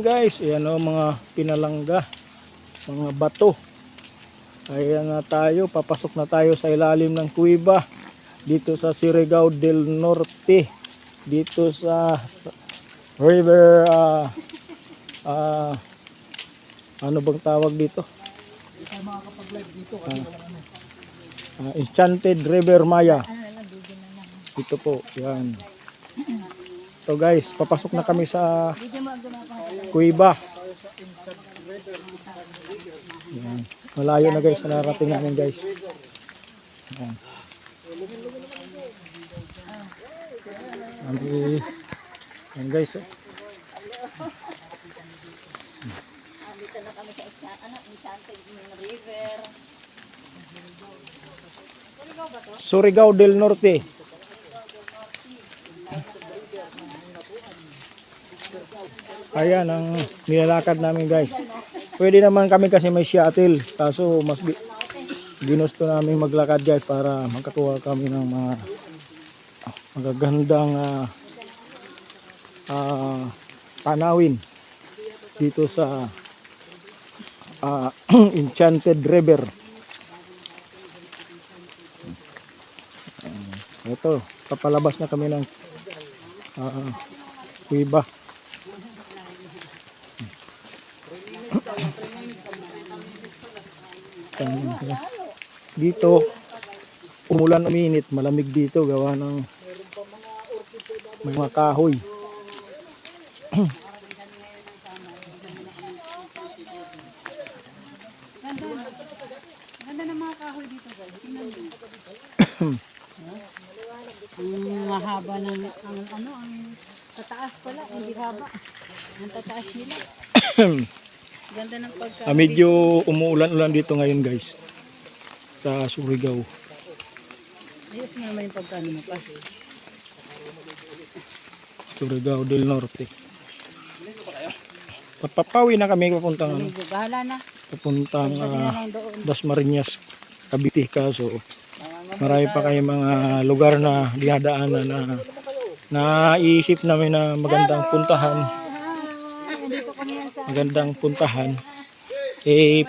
guys, ayan o mga pinalangga, mga bato. Ayan na tayo, papasok na tayo sa ilalim ng kuweba dito sa Surigao del Norte, dito sa river ano bang tawag dito? Enchanted River Maya. Ito po, yan. So guys, papasok na kami sa kuweba. Yan. Malayo na guys, narating namin guys. Yan. Yan guys. Dito na kami sa Enchanted River. Surigao del Norte. Ayan ang nilalakad namin guys. Pwede naman kami kasi may shuttle, kaso mas ginusto namin maglakad guys para makakuha kami ng mga magagandang tanawin dito sa Enchanted River. Ito, papalabas na kami ng kuweba. Dito umulan, uminit, malamig dito gawa ng mga kahoy. Ganda ng mga kahoy dito guys. Tingnan mo. Ang mahaba ng ang tataas pala, hindi haba. Ang tataas nila. Ganda ng pagka. Medyo umuulan-ulan dito ngayon guys sa Surigao. Ayos mo naman yung pagkano mo pa. Surigao del Norte. Papawi na kami papuntang Bahala na. papuntang Dasmariñas, Cavite, kaso marami pa kayong mga lugar na dinadaanan na naisip namin na magandang puntahan,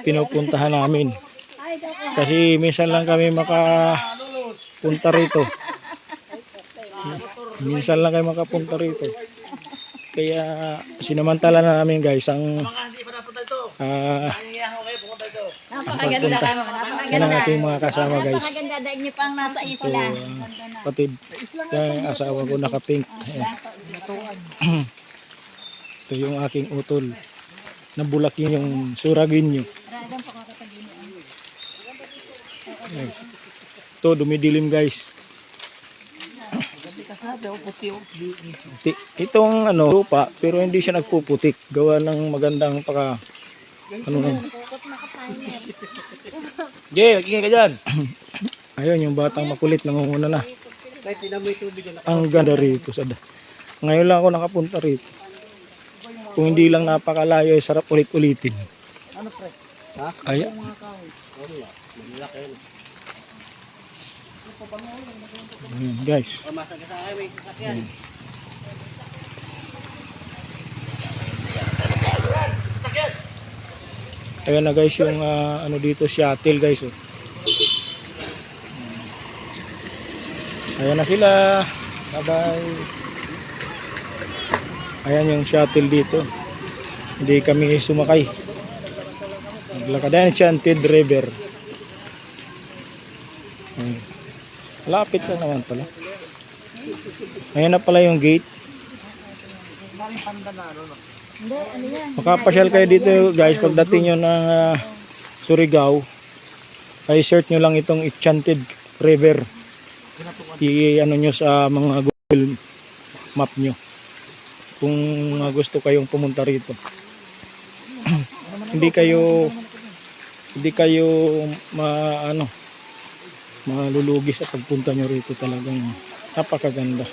pinupuntahan namin kasi minsan lang kami makapunta rito, kaya sinamantala na namin guys ang Napakaganda ka mo. yan ang aking mga kasama guys. Napakaganda dahil niyo pang nasa isla. Patid yung asawa ko nakapink. Ito yung aking utol na bulakin yung suragin nyo. Ito dumidilim guys. Itong lupa pero hindi siya nagpuputik gawa ng magandang magingay ka dyan. Ayun yung batang makulit nangunguna na. Ang ganda rito ngayon lang ako nakapunta rito. Kung hindi lang napakalayo ay sarap ulit-ulitin. Ano pre? Ha? Ayan. Ayan guys. Ayan. Ayan na guys yung dito shuttle guys. Ayan na sila. Bye bye. Ayan yung shuttle dito. Hindi kami sumakay. Naglakad na Enchanted River. Ayan. Lapit lang naman pala. Ayan na pala yung gate. Makapasyal kayo dito guys pagdating nyo ng Surigao. Ay search nyo lang itong Enchanted River. I-ano nyo sa mga Google map nyo kung gusto kayong pumunta rito. hindi kayo malulugi sa pagpunta nyo rito, talagang napakaganda.